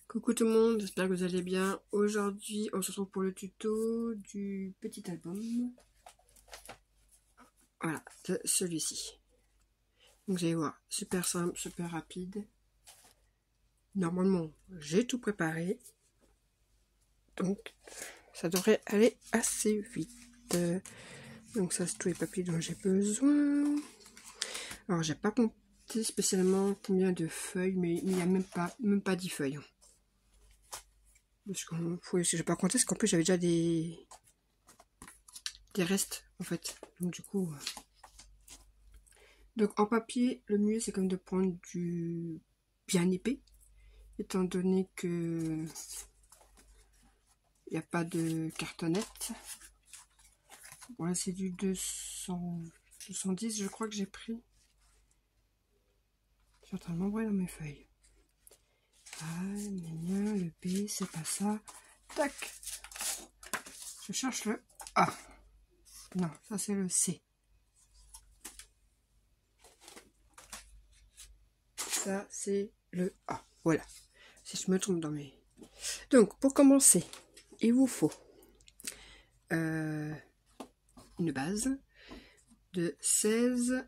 Coucou tout le monde, j'espère que vous allez bien. Aujourd'hui, on se retrouve pour le tuto du petit album. Voilà, de celui-ci. Donc vous allez voir, super simple, super rapide. Normalement, j'ai tout préparé. Donc, ça devrait aller assez vite. Donc ça, c'est tous les papiers dont j'ai besoin. Alors, j'ai pas compté spécialement combien de feuilles, mais il n'y a même pas 10 feuilles. Parce que j'ai pas compté, parce qu'en plus j'avais déjà des restes en fait. Donc du coup. Donc en papier, le mieux c'est comme de prendre du bien épais, étant donné que il n'y a pas de cartonnette. Voilà, c'est du 210, je crois que j'ai pris. Je suis en train de m'embrouiller dans mes feuilles. Ah, le B, c'est pas ça. Tac. Je cherche le A. Non, ça c'est le C. Ça c'est le A. Voilà. Si je me trompe dans mes... Donc, pour commencer, il vous faut une base de 16.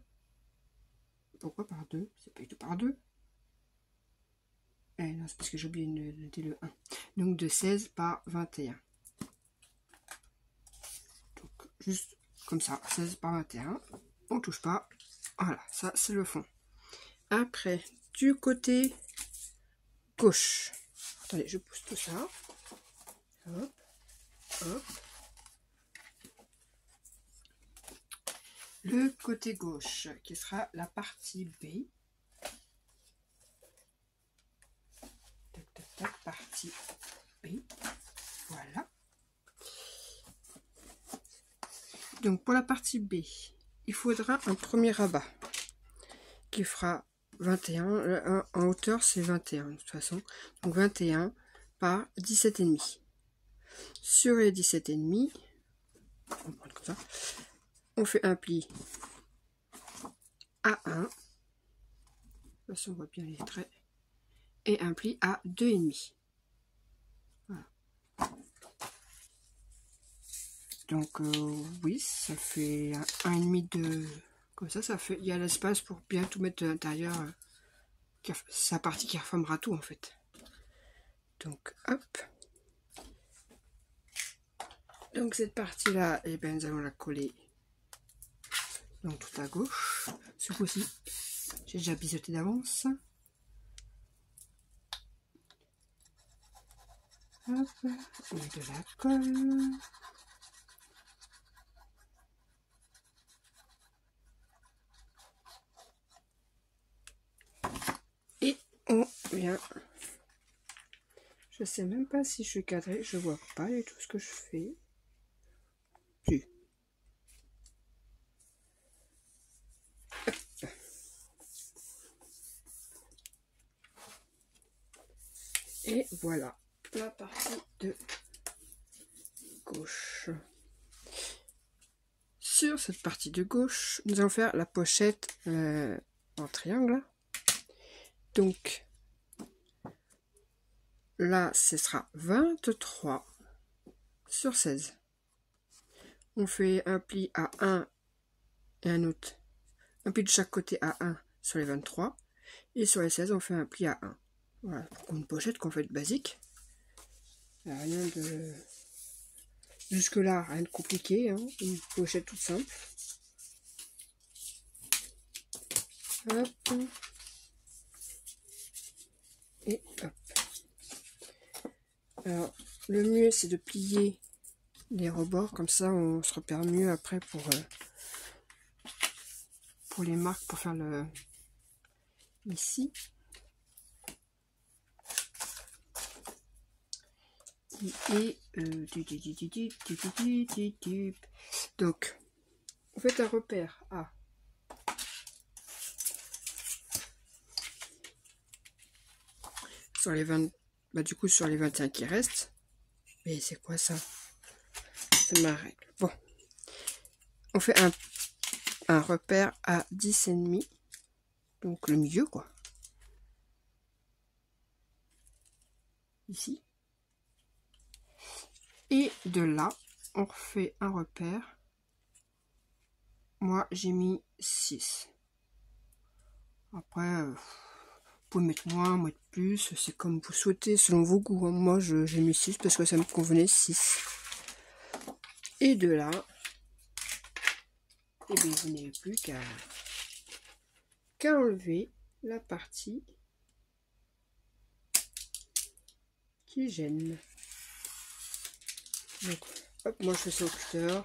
Pourquoi par 2? C'est pas du tout par 2. Eh non, c'est parce que j'ai oublié de noter le 1. Donc de 16 par 21. Donc juste comme ça, 16 par 21. On touche pas. Voilà, ça c'est le fond. Après, du côté gauche. Attendez, je pousse tout ça. Hop, hop. Le côté gauche, qui sera la partie B. Tac, tac, tac, partie B. Voilà. Donc pour la partie B, il faudra un premier rabat qui fera 21. En hauteur, c'est 21 de toute façon. Donc 21 par 17,5. Sur les 17,5, on prend comme ça. On fait un pli à 1. De toute façon, on voit bien les traits. Et un pli à 2,5. Voilà. Donc, oui, ça fait 1,5 de... Comme ça fait... Il y a l'espace pour bien tout mettre de l'intérieur. C'est la partie qui reformera tout, en fait. Donc, hop. Donc, cette partie-là, eh ben, nous allons la coller. Donc, tout à gauche. Ce coup-ci, j'ai déjà biseauté d'avance. Hop, on met de la colle. Et on vient. Je sais même pas si je suis cadrée, je vois pas du tout ce que je fais. Si. Et voilà la partie de gauche. Sur cette partie de gauche, nous allons faire la pochette en triangle. Donc là, ce sera 23 sur 16. On fait un pli à 1 et un autre. Un pli de chaque côté à 1 sur les 23. Et sur les 16, on fait un pli à 1. Voilà, pour une pochette qu'on fait de basique. Rien de... Jusque là, rien de compliqué, hein. Une pochette toute simple. Hop. Et hop. Alors, le mieux, c'est de plier les rebords, comme ça on se repère mieux après pour les marques, pour faire le... Ici. Et donc, vous faites un repère à sur les 20, bah du coup sur les 21 qui restent. Mais c'est quoi ça? C'est ma règle. Bon, on fait un repère à 10,5, donc le milieu quoi. ici. Et de là, on refait un repère. Moi, j'ai mis 6. Après, vous pouvez mettre moins, mettre plus, c'est comme vous souhaitez, selon vos goûts. Hein. Moi, j'ai mis 6 parce que ça me convenait 6. Et de là, et bien, vous n'avez plus qu'à enlever la partie qui gêne. Donc, hop, moi je fais ça au cutter.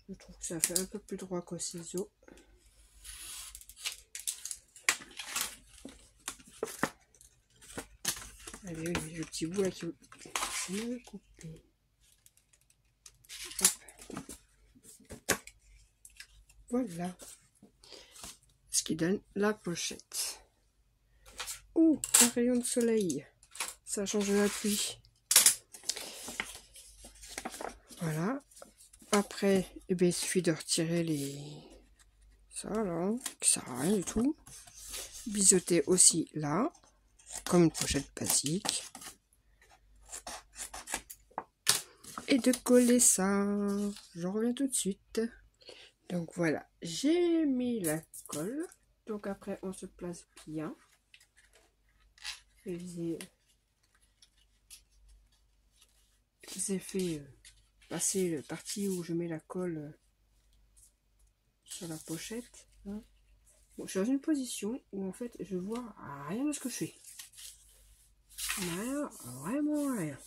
Je trouve que ça fait un peu plus droit qu'au ciseau. Allez, oui, le petit bout là qui me couper. Voilà. Ce qui donne la pochette. Ouh, un rayon de soleil. Ça change de la pluie. Voilà. Après, eh bien, il suffit de retirer les... ça là, qui sert à rien du tout. Biseauter aussi là, comme une pochette basique. Et de coller ça. J'en reviens tout de suite. Donc voilà, j'ai mis la colle. Donc après, on se place bien. Je vous ai fait passer la partie où je mets la colle sur la pochette. Hein. Bon, je suis dans une position où en fait je vois rien de ce que je fais. Rien, vraiment rien.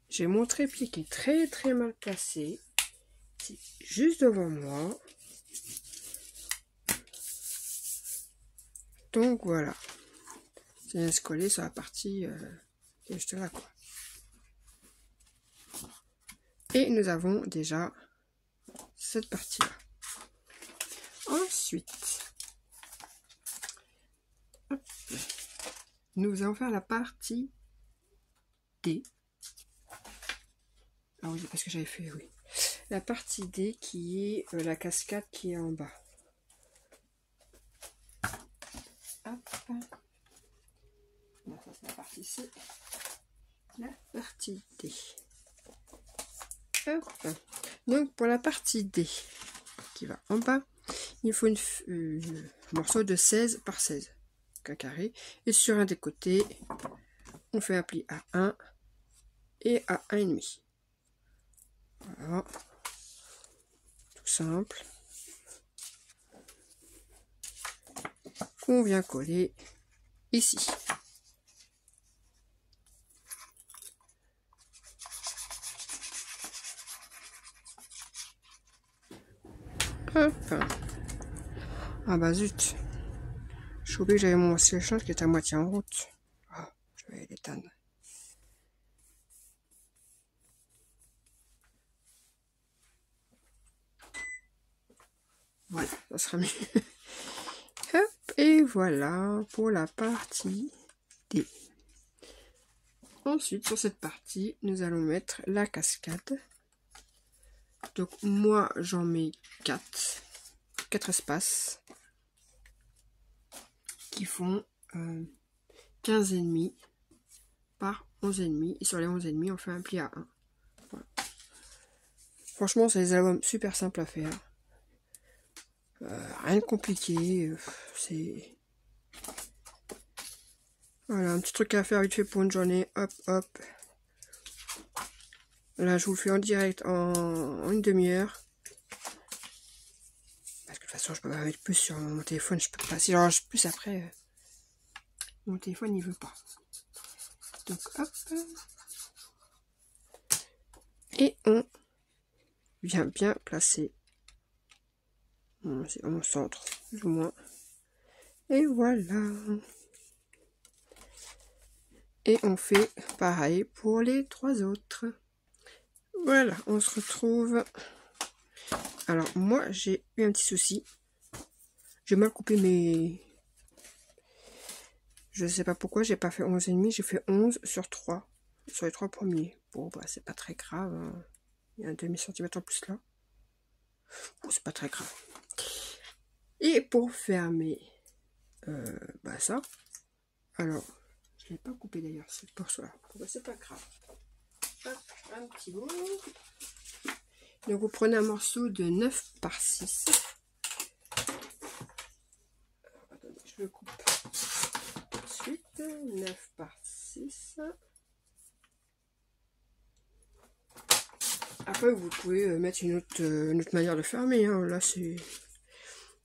J'ai mon trépied qui est très très mal placé. C'est juste devant moi. Donc voilà. C'est bien se coller sur la partie qui est juste là quoi. Et nous avons déjà cette partie là. Ensuite, hop, nous allons faire la partie D. Ah oui, parce que j'avais fait, oui. La partie D qui est la cascade qui est en bas. Hop. Non, ça c'est la partie C. La partie D. Hop. Donc pour la partie D qui va en bas, il faut un morceau de 16 par 16. Un carré. Et sur un des côtés, on fait un pli à 1 et à 1,5. Voilà. Tout simple. Qu'on vient coller ici. Hop. Ah bah zut. J'ai oublié que j'avais mon sèche-linge qui est à moitié en route. Ah, je vais l'éteindre. Voilà, ça sera mieux. Hop, et voilà pour la partie D. Ensuite, sur cette partie, nous allons mettre la cascade. Donc, moi, j'en mets 4 espaces qui font 15,5 par 11,5. Et sur les 11,5, on fait un pli à 1. Voilà. Franchement, c'est des albums super simples à faire. Rien de compliqué. C'est... Voilà, un petit truc à faire vite fait pour une journée. Hop, hop. Là, je vous le fais en direct en une demi-heure. Parce que de toute façon, je peux pas mettre plus sur mon téléphone. Je peux pas. Si j'enregistre plus après, mon téléphone, il veut pas. Donc, hop. Et on vient bien placer. C'est au centre, plus ou moins. Et voilà. Et on fait pareil pour les 3 autres. Voilà, on se retrouve. Alors, moi, j'ai eu un petit souci. J'ai mal coupé mes... Je sais pas pourquoi, j'ai pas fait 11,5, j'ai fait 11 sur 3. Sur les 3 premiers. Bon, bah, c'est pas très grave. Hein. Il y a un demi-centimètre en plus là. Bon, c'est pas très grave. Et pour fermer bah ça. Alors, je ne l'ai pas coupé d'ailleurs, c'est pour cela. Bah, c'est pas grave. Hop, un petit bout. Donc vous prenez un morceau de 9 par 6. Attendez, je le coupe. Ensuite, 9 par 6. Après, vous pouvez mettre une autre manière de fermer. Hein. Là, c'est...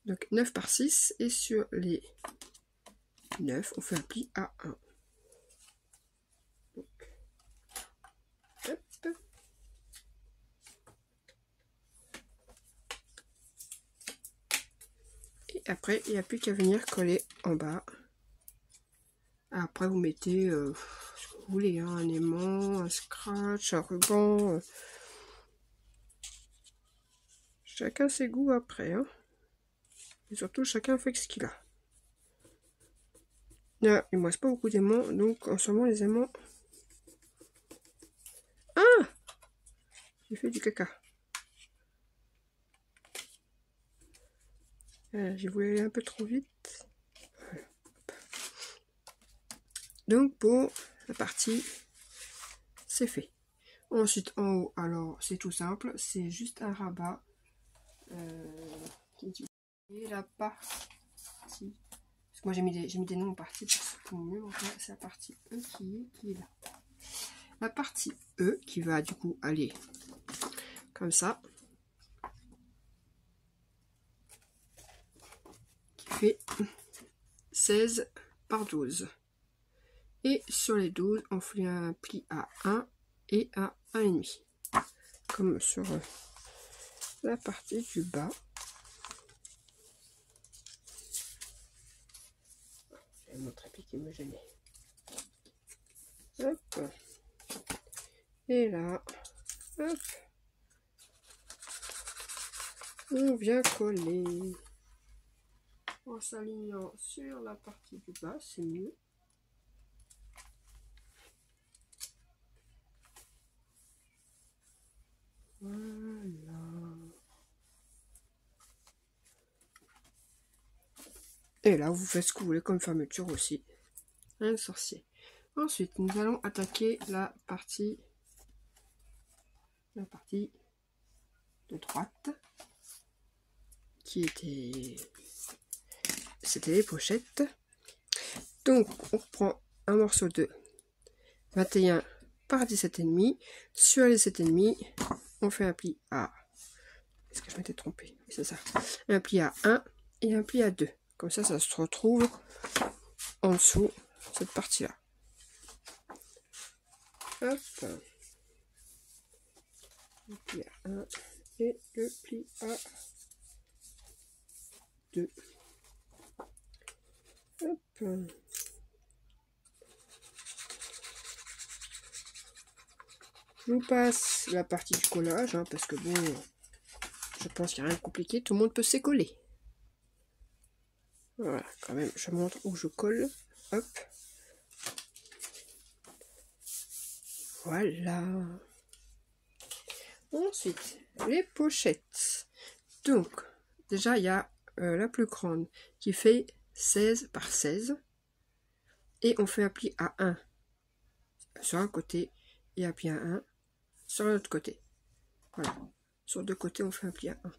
Donc 9 par 6. Et sur les 9, on fait un pli à 1. Donc, hop. Et après, il n'y a plus qu'à venir coller en bas. Après, vous mettez ce que vous voulez, hein, un aimant, un scratch, un ruban. Chacun ses goûts après. Hein. Et surtout, chacun fait ce qu'il a. Là, il ne me reste pas beaucoup d'aimants, donc en ce moment, les aimants... Ah! J'ai fait du caca. J'ai voulu aller un peu trop vite. Voilà. Donc, pour la partie, c'est fait. Ensuite, en haut, alors, c'est tout simple. C'est juste un rabat. Et la partie... Parce que moi, j'ai mis des noms en partie pour mieux. Donc là, c'est la partie E qui est là. La partie E qui va du coup aller comme ça. Qui fait 16 par 12. Et sur les 12, on fait un pli à 1 et à 1,5. Comme sur la partie du bas. J'ai un autre pli qui me gênait. Hop. Et là, hop. On vient coller. En s'alignant sur la partie du bas, c'est mieux. Voilà. Et là, vous faites ce que vous voulez comme fermeture aussi. Un sorcier. Ensuite, nous allons attaquer la partie de droite, qui était... C'était les pochettes. Donc, on reprend un morceau de 21 par 17,5. Sur les 7,5, on fait un pli à... Est-ce que je m'étais trompée? C'est ça. Un pli à 1 et un pli à 2. Comme ça, ça se retrouve en dessous, cette partie-là. Hop. Le pli à 1 et le pli à 2. Hop. Je vous passe la partie du collage, hein, parce que bon, je pense qu'il n'y a rien de compliqué, tout le monde peut s'écoller. Voilà, quand même, je montre où je colle. Hop. Voilà. Ensuite, les pochettes. Donc, déjà, il y a la plus grande qui fait 16 par 16. Et on fait un pli à 1 sur un côté et un pli à 1 sur l'autre côté. Voilà. Sur deux côtés, on fait un pli à 1.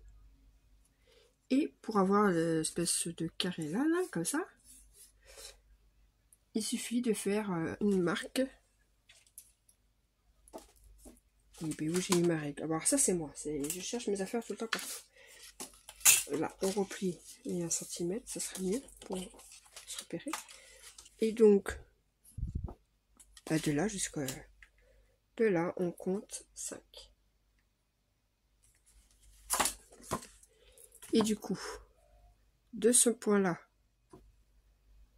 Et pour avoir l'espèce de carré là, comme ça, il suffit de faire une marque. Oui, mais où j'ai mis ma règle. Alors ça, c'est moi. Je cherche mes affaires tout le temps partout. Là, on replie les 1 cm, ça sera mieux pour se repérer. Et donc, bah de là jusqu'à... De là, on compte 5. Et du coup, de ce point-là,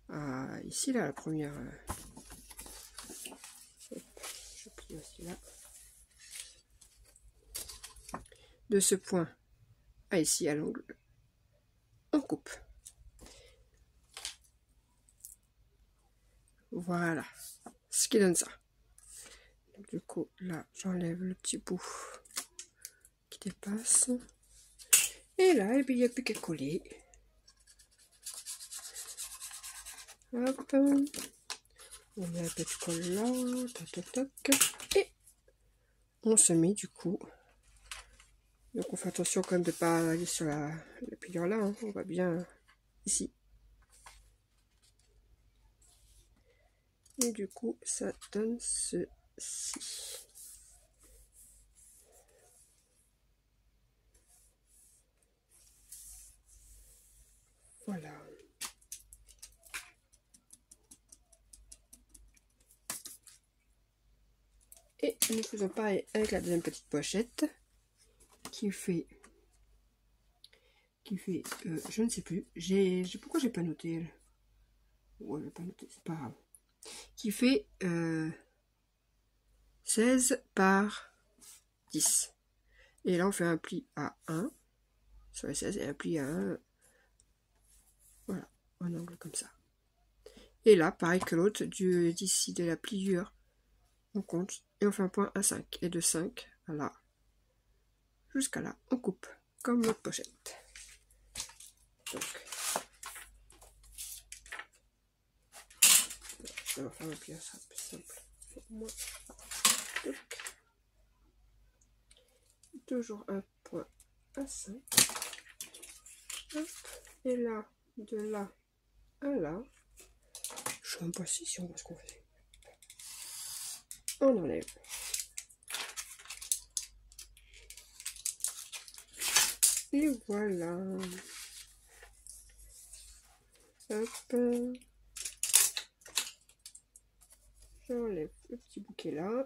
à ici, là, la première... je plie aussi là. De ce point à ici, à l'angle, on coupe. Voilà, ce qui donne ça. Donc, du coup, là, j'enlève le petit bout qui dépasse. Et là, il n'y a plus qu'à coller. Hop. On met un petit collant. Toc, toc, toc. Et on se met du coup. Donc on fait attention quand même de ne pas aller sur la pliure là. Hein. On va bien ici. Et du coup, ça donne ceci. Voilà. Et nous faisons pareil avec la deuxième petite pochette qui fait je ne sais plus. Pourquoi j'ai pas noté elle. Ouais, j'ai pas noté, c'est pas grave. Qui fait 16 par 10. Et là, on fait un pli à 1 sur les 16 et un pli à 1. Voilà, en angle comme ça. Et là, pareil que l'autre, d'ici de la pliure, on compte et on fait un point à 5. Et de 5 à là, jusqu'à là, on coupe comme notre pochette. Donc, je vais faire un pli, ça sera plus simple pour moi. Donc, toujours un point à 5. Hop. Et là, de là à là, je sais même pas si on voit ce qu'on fait. On enlève. Et voilà. Hop. J'enlève le petit bouquet là.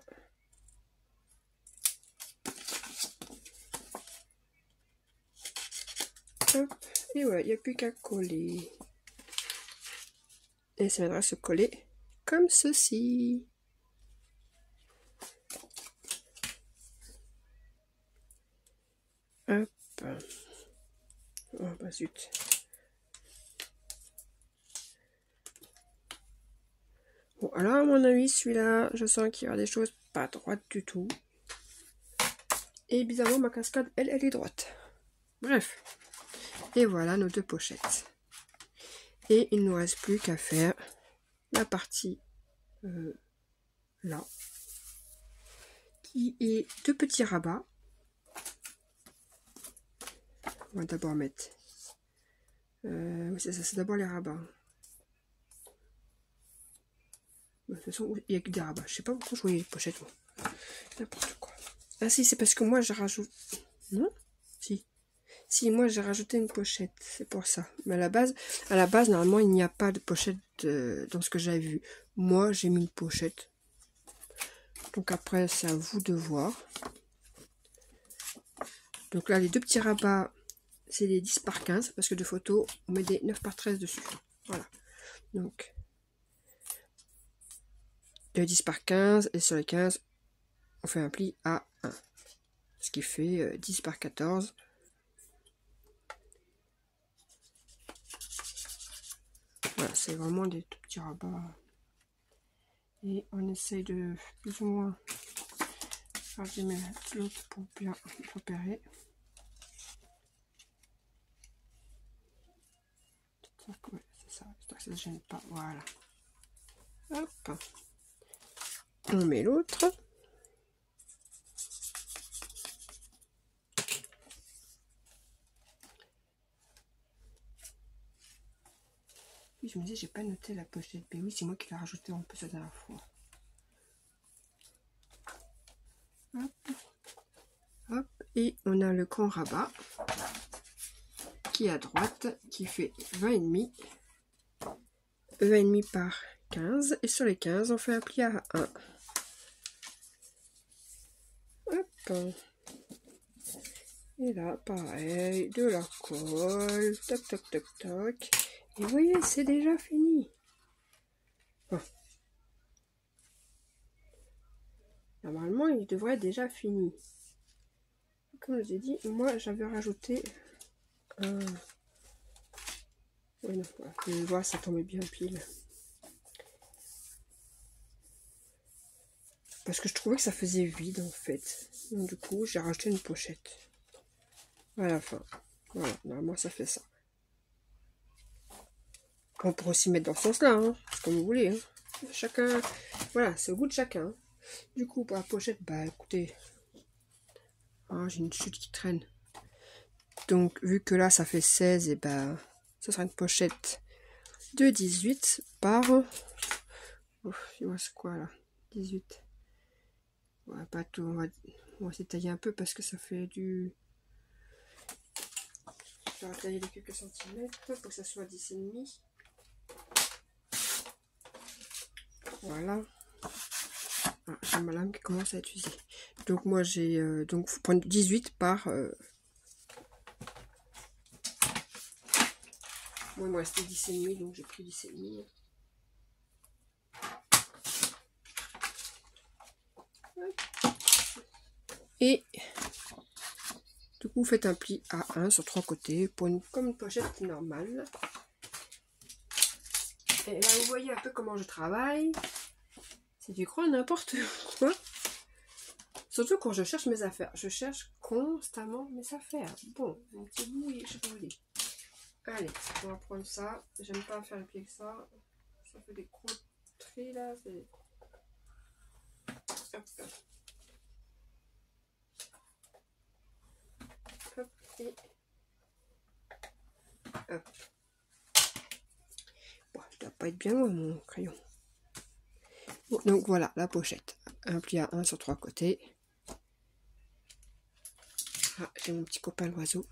Hop. Et voilà, il n'y a plus qu'à coller. Et ça viendra se coller comme ceci. Hop. Oh bah zut. Bon, alors à mon avis, celui-là, je sens qu'il y aura des choses pas droites du tout. Et bizarrement, ma cascade, elle est droite. Bref. Et voilà nos deux pochettes. Et il ne nous reste plus qu'à faire la partie là, qui est deux petits rabats. On va d'abord mettre... oui, c'est ça, c'est d'abord les rabats. De toute façon, il n'y a que des rabats. Je sais pas pourquoi je voyais les pochettes. N'importe quoi. Ah si, c'est parce que moi, j'ai rajouté... Non? Si. Si, moi, j'ai rajouté une pochette. C'est pour ça. Mais à la base, normalement, il n'y a pas de pochette dans ce que j'avais vu. Moi, j'ai mis une pochette. Donc après, c'est à vous de voir. Donc là, les deux petits rabats, c'est des 10 par 15. Parce que de photos, on met des 9 par 13 dessus. Voilà. Donc, de 10 par 15. Et sur les 15, on fait un pli à 1. Ce qui fait 10 par 14. Voilà, c'est vraiment des tout petits rabats. Et on essaye de plus ou moins rallumer l'autre pour bien repérer. Ouais, c'est ça, j'espère que ça ne gêne pas. Voilà. Hop. On met l'autre. Oui, je me dis, j'ai pas noté la pochette. Mais oui, c'est moi qui l'ai rajouté en plus la dernière fois. Hop. Hop. Et on a le grand rabat qui est à droite, qui fait 20,5. 20,5 par 15. Et sur les 15, on fait un pli à 1. Hop. Et là, pareil, de la colle. Toc, toc, toc, toc. Et vous voyez, c'est déjà fini. Bon. Normalement, il devrait être déjà fini. Comme je vous ai dit, moi, j'avais rajouté un... Oui, non, voilà. Vous pouvez voir, ça tombait bien pile. Parce que je trouvais que ça faisait vide, en fait. Donc, du coup, j'ai rajouté une pochette. À la fin. Voilà, normalement, ça fait ça. On pourrait aussi mettre dans ce sens-là, hein, comme vous voulez. Hein. Chacun, voilà, c'est au goût de chacun. Hein. Du coup, pour la pochette, bah écoutez, oh, j'ai une chute qui traîne. Donc, vu que là, ça fait 16, et bah, ce sera une pochette de 18 par... Ouf, il reste quoi là? 18. Ouais, pas tout, on va s'étailler un peu parce que ça fait du... Je vais tailler de quelques centimètres pour que ça soit 10,5. Voilà. Ah, j'ai ma lame qui commence à être usée. Donc moi j'ai... donc faut prendre 18 par... Moi il me restait 10,5, donc j'ai pris 10,5. Et du coup vous faites un pli à 1 sur 3 côtés pour comme une pochette normale. Et là vous voyez un peu comment je travaille. C'est du grand n'importe quoi. Surtout quand je cherche mes affaires. Je cherche constamment mes affaires. Bon, un petit bout, je sais pas où il est. Allez, on va prendre ça. J'aime pas faire le pied que ça. Ça fait des gros traits là. Hop. Hop et hop. Bon, ça doit pas être bien loin mon crayon. Bon, donc voilà la pochette. Un pli à 1 sur 3 côtés. Ah, j'ai mon petit copain l'oiseau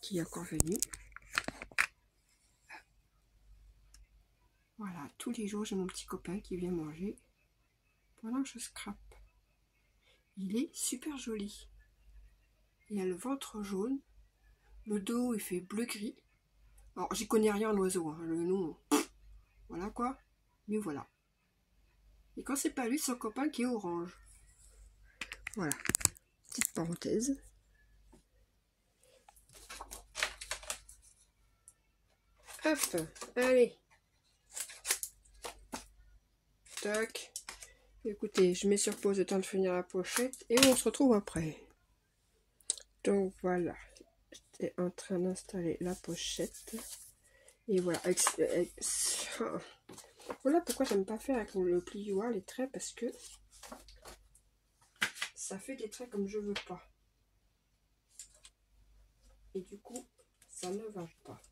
qui est encore venu. Voilà, tous les jours j'ai mon petit copain qui vient manger pendant que je scrape. Il est super joli. Il a le ventre jaune, le dos il fait bleu-gris. Alors j'y connais rien en oiseau, hein, le nom, voilà quoi, mais voilà. Et quand c'est pas lui, c'est son copain qui est orange. Voilà, petite parenthèse. Hop, allez. Tac. Écoutez, je mets sur pause le temps de finir la pochette et on se retrouve après. Donc voilà, j'étais en train d'installer la pochette. Et voilà, voilà pourquoi j'aime pas faire avec le plioir les traits, parce que ça fait des traits comme je veux pas. Et du coup, ça ne va pas.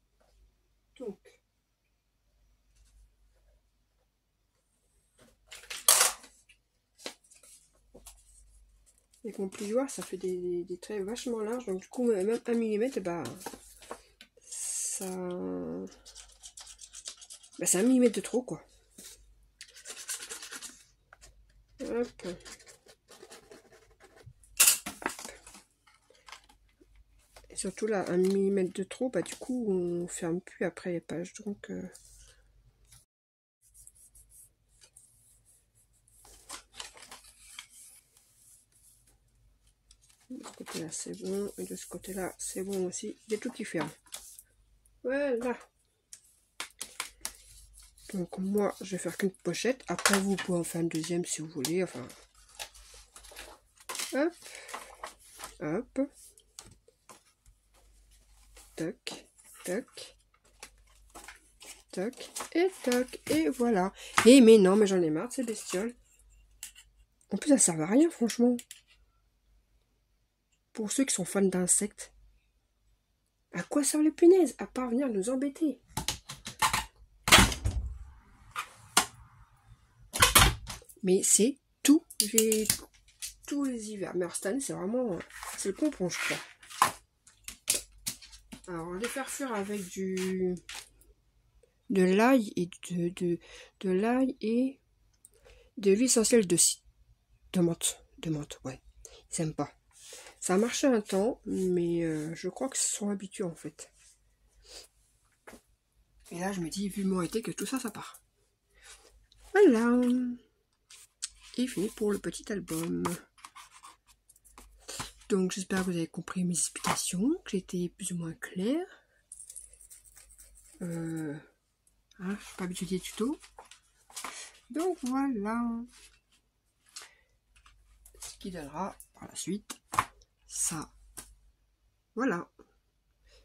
Donc, avec mon plioir, ça fait des traits vachement larges. Donc du coup, même 1 mm, bah, ça... Bah, c'est 1 mm de trop, quoi. Hop. Et surtout là, 1 mm de trop, bah du coup, on ferme plus après les pages. Donc... De ce côté-là, c'est bon. Et de ce côté-là, c'est bon aussi. Il y a tout qui ferme. Voilà. Donc moi, je vais faire qu'une pochette. Après, vous pouvez en faire une deuxième si vous voulez. Enfin, hop, hop, toc, toc, toc, et toc, et voilà. Et mais non, mais j'en ai marre de ces bestioles. En plus, ça sert à rien, franchement. Pour ceux qui sont fans d'insectes, à quoi servent les punaises? À part venir nous embêter. Mais c'est tous les hivers. Mais alors, cette année, c'est vraiment... C'est le pompon, je crois. Alors, on va les faire fuir avec de l'ail et de l'ail et de l'huile essentielle de menthe. De menthe, ouais. Ils aiment pas. Ça a marché un temps, mais je crois qu'ils se sont habitués en fait. Et là, je me dis, vivement été que tout ça, ça part. Voilà. Et fini pour le petit album. Donc, j'espère que vous avez compris mes explications, que j'ai été plus ou moins claire. Hein, je ne suis pas habituée des tutos. Donc, voilà. Ce qui donnera par la suite ça. Voilà.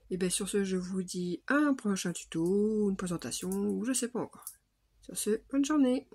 Et bien sur ce, je vous dis à un prochain tuto, une présentation, ou je sais pas encore. Sur ce, bonne journée.